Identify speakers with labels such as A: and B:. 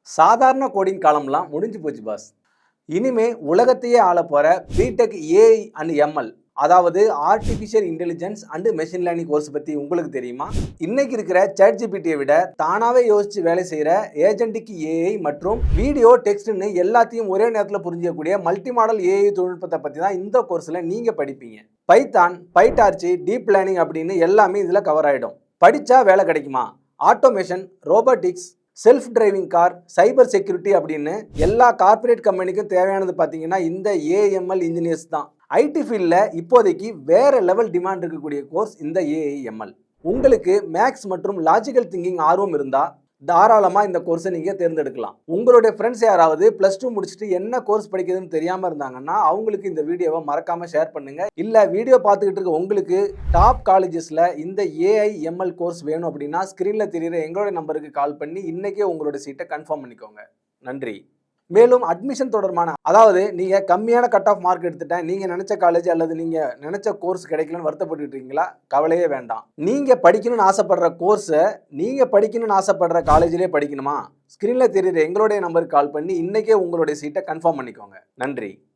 A: சாதாரண கோடிங் காலம்லாம் முடிஞ்சு போச்சு பாஸ். இனிமே உலகத்தையே ஆளப் போற பிடெக் ஏஐ அண்ட் எம்எல், அதாவது artificial intelligence and machine learning course பத்தி உங்களுக்கு தெரியுமா? இன்னைக்கு இருக்கிற சாட் ஜிபிடியை விட தானாவே யோசிச்சு வேலை செய்யற ஏஜென்டிக் ஏஐ மற்றும் வீடியோ டெக்ஸ்ட்னு எல்லாத்தையும் ஒரே நேரத்தில் புரிஞ்சிக்கக்கூடிய மல்டி மாடல் ஏஐ தொழில்நுட்பத்தை பத்தி தான் இந்த கோர்ஸ்ல நீங்க படிப்பீங்க. பைத்தான், பைடார்ச், டீப் லேர்னிங் அப்படின்னு எல்லாமே இதுல கவர் ஆயிடும். படிச்சா வேலை கிடைக்குமா? Automation, robotics, self driving car, cyber security அப்படின்னு எல்லா கார்பரேட் கம்பெனிக்கும் தேவையானது பார்த்தீங்கன்னா இந்த ஏஎம்எல் இன்ஜினியர்ஸ் தான். ஐடி ஃபீல்டில் இப்போதைக்கு வேற லெவல் டிமாண்ட் இருக்கக்கூடிய கோர்ஸ் இந்த ஏஐஎம்எல். உங்களுக்கு மேக்ஸ் மற்றும் லாஜிக்கல் திங்கிங் ஆர்வம் இருந்தால் தாராளமாக இந்த கோர்ஸை நீங்கள் தேர்ந்தெடுக்கலாம். உங்களுடைய ஃப்ரெண்ட்ஸ் யாராவது +2 முடிச்சுட்டு என்ன கோர்ஸ் படிக்கிறதுன்னு தெரியாமல் இருந்தாங்கன்னா அவங்களுக்கு இந்த வீடியோவை மறக்காமல் ஷேர் பண்ணுங்கள். இல்லை வீடியோ பார்த்துக்கிட்டு இருக்க உங்களுக்கு டாப் காலேஜஸில் இந்த ஏஐஎம்எல் கோர்ஸ் வேணும் அப்படின்னா ஸ்க்ரீனில் தெரியுற எங்களுடைய நம்பருக்கு கால் பண்ணி இன்றைக்கே உங்களோட சீட்டை கன்ஃபார்ம் பண்ணிக்கோங்க. நன்றி. மேலும் அட்மிஷன் தொடர்பான, அதாவது நீங்கள் கம்மியான கட் ஆஃப் மார்க் எடுத்துட்டேன், நீங்கள் நினச்ச காலேஜ் அல்லது நீங்கள் நினச்ச கோர்ஸ் கிடைக்கலன்னு வருத்தப்பட்டு இருக்கீங்களா? கவலையே வேண்டாம். நீங்கள் படிக்கணும்னு ஆசைப்படுற கோர்ஸை நீங்கள் படிக்கணும்னு ஆசைப்படுற காலேஜிலே படிக்கணுமா? ஸ்க்ரீனில் தெரியுற எங்களுடைய நம்பருக்கு கால் பண்ணி இன்றைக்கே உங்களுடைய சீட்டை கன்ஃபார்ம் பண்ணிக்கோங்க. நன்றி.